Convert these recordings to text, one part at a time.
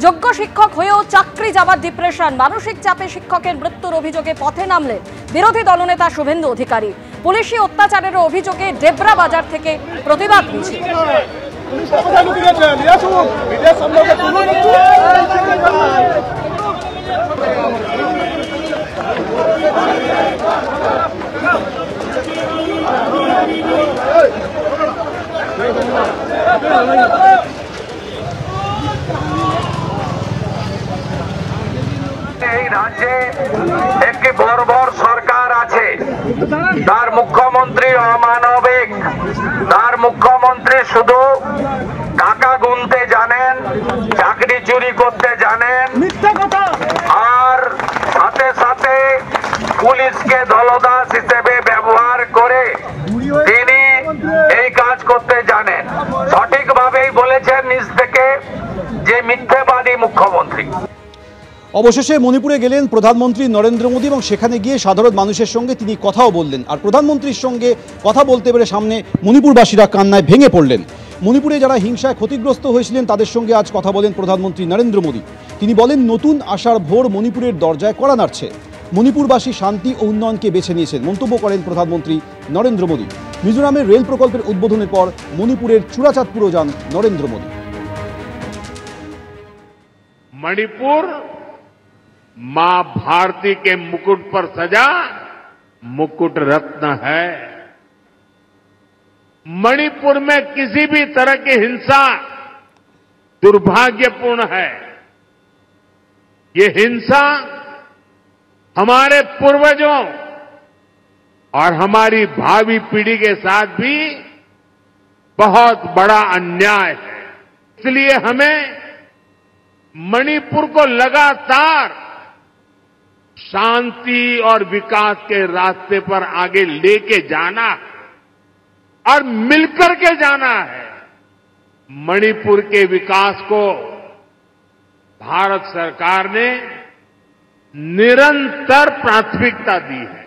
যোগ্য শিক্ষক হয়েও চাকরি যাবার ডিপ্রেশন, মানসিক চাপে শিক্ষকের মৃত্যুর অভিযোগে পথে নামলেন বিরোধী দলনেতা শুভেন্দু অধিকারী। পুলিশি অত্যাচারের অভিযোগে ডেবরা বাজার থেকে প্রতিবাদ মিছিল। এই রাজ্যে একটি বর্বর সরকার আছে, তার মুখ্যমন্ত্রী অমানবিক, তার মুখ্যমন্ত্রী শুধু টাকা গুনতে জানেন, চাকরি চুরি করতে জানেন, আর সাথে সাথে পুলিশকে দলদাস হিসেবে ব্যবহার করে তিনি এই কাজ করতে জানেন। সঠিকভাবেই বলেছেন নিজ থেকে যে মিথ্যেবাদী মুখ্যমন্ত্রী। অবশেষে মণিপুরে গেলেন প্রধানমন্ত্রী নরেন্দ্র মোদী এবং সেখানে গিয়ে সাধারণ মানুষের সঙ্গে তিনি কথাও বললেন। আর প্রধানমন্ত্রীর সঙ্গে কথা বলতে পেরে সামনে মণিপুরবাসীরা কান্নায় ভেঙে পড়লেন। মণিপুরে যারা হিংসায় ক্ষতিগ্রস্ত হয়েছিলেন তাদের সঙ্গে আজ কথা বলেন প্রধানমন্ত্রী নরেন্দ্র মোদী। তিনি বলেন, নতুন আশার ভোর মণিপুরের দরজায় কড়া নাড়ছে। মণিপুরবাসী শান্তি ও উন্নয়নকে বেছে নিয়েছেন, মন্তব্য করেন প্রধানমন্ত্রী নরেন্দ্র মোদী। মিজোরামের রেল প্রকল্পের উদ্বোধনের পর মণিপুরের চূড়াচাঁদপুরও যান নরেন্দ্র মোদী। मणिपुर मां भारती के मुकुट पर सजा मुकुट रत्न है। मणिपुर में किसी भी तरह की हिंसा दुर्भाग्यपूर्ण है। ये हिंसा हमारे पूर्वजों और हमारी भावी पीढ़ी के साथ भी बहुत बड़ा अन्याय है। इसलिए हमें मणिपुर को लगातार शांति और विकास के रास्ते पर आगे लेके जाना है और मिलकर के जाना है। मणिपुर के विकास को भारत सरकार ने निरंतर प्राथमिकता दी है।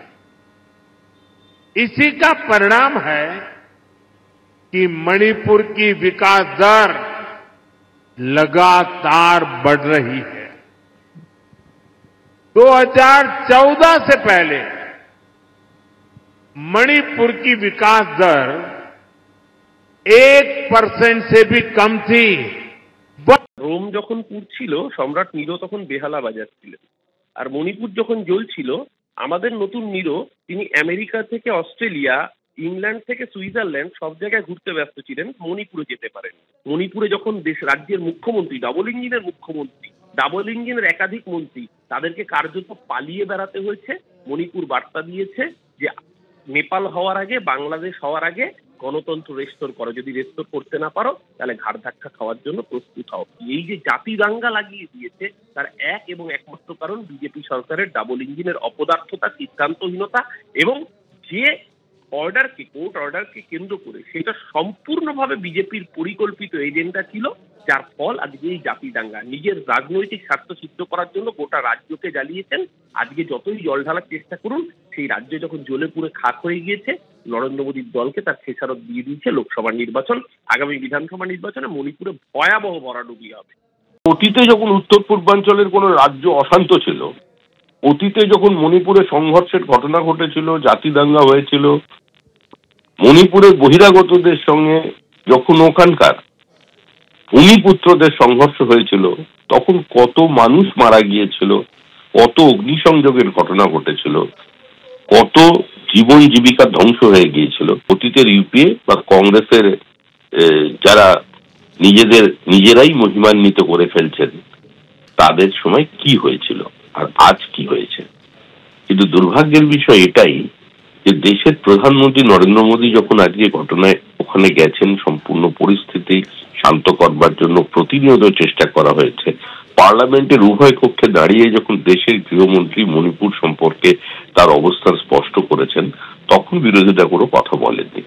इसी का परिणाम है कि मणिपुर की विकास दर लगातार बढ़ रही है। 2014 से पहले मणिपुर की विकास दर 1% से भी कम थी। রোম যখন পুড়ছিল, সম্রাট নিরো তখন বেহালা বাজাচ্ছিলেন। আর মণিপুর যখন জ্বলছিল, আমাদের নতুন নিরো তিনি আমেরিকা থেকে অস্ট্রেলিয়া, ইংল্যান্ড থেকে সুইজারল্যান্ড সব জায়গায় ঘুরতে ব্যস্ত ছিলেন, মণিপুরে যেতে পারেন। মণিপুরে যখন রাজ্যের মুখ্যমন্ত্রী, ডাবল ইঞ্জিনের মুখ্যমন্ত্রী, ডাবল ইঞ্জিনের একাধিক মন্ত্রী, তাদেরকে কার্যত পালিয়ে বেড়াতে হয়েছে। মণিপুর বার্তা দিয়েছে যে নেপাল হওয়ার আগে, বাংলাদেশ হওয়ার আগে গণতন্ত্র রেস্তোর করো, যদি রেস্তোর করতে না পারো তাহলে ঘাড় ধাক্কা খাওয়ার জন্য প্রস্তুত হও। এই যে জাতি দাঙ্গা লাগিয়ে দিয়েছে, তার এক এবং একমাত্র কারণ বিজেপি সরকারের ডাবল ইঞ্জিনের অপদার্থতা, সিদ্ধান্তহীনতা এবং যে অর্ডারকে, কোর্ট অর্ডারকে কেন্দ্র করে সেটা সম্পূর্ণভাবে বিজেপির পরিকল্পিত এজেন্ডা ছিল, যার ফল আজকে এই জাতি দাঙ্গা। নিজের রাজনৈতিক স্বার্থ সিদ্ধ করার জন্য গোটা রাজ্যকে জ্বালিয়েছেন। আজকে যতই জল ঢালার চেষ্টা করুন, সেই রাজ্য যখন জ্বলে পুড়ে খাক হয়ে গিয়েছে, নরেন্দ্র মোদীর দলকে তার খেসারত দিয়ে দিয়েছে লোকসভা নির্বাচন। আগামী বিধানসভা নির্বাচনে মণিপুরে ভয়াবহ ভরাডুবি হবে। অতীতে যখন উত্তর পূর্বাঞ্চলের কোনো রাজ্য অশান্ত ছিল, অতীতে যখন মণিপুরে সংঘর্ষের ঘটনা ঘটেছিল, জাতি দাঙ্গা হয়েছিল, মণিপুরের বহিরাগতদের সঙ্গে যখন ওখানকার ভূমিপুত্রদের সংঘর্ষ হয়েছিল, তখন কত মানুষ মারা গিয়েছিল, কত অগ্নিসংযোগের ঘটনা ঘটেছিল, কত জীবন জীবিকা ধ্বংস হয়ে গিয়েছিল। অতীতের ইউপিএ বা কংগ্রেসের যারা নিজেরাই মহিমান্বিত করে ফেলছেন, তাদের সময় কি হয়েছিল আর আজ কি হয়েছে। কিন্তু দুর্ভাগ্যের বিষয় এটাই যে দেশের প্রধানমন্ত্রী নরেন্দ্র মোদী যখন আজকে ঘটনায় ওখানে গেছেন, সম্পূর্ণ পরিস্থিতি শান্ত করবার জন্য প্রতিনিয়ত চেষ্টা করা হয়েছে। পার্লামেন্টের উভয় কক্ষে দাঁড়িয়ে যখন দেশের গৃহমন্ত্রী মণিপুর সম্পর্কে তার অবস্থান স্পষ্ট করেছেন, তখন বিরোধীরা কোনো কথা বলেননি।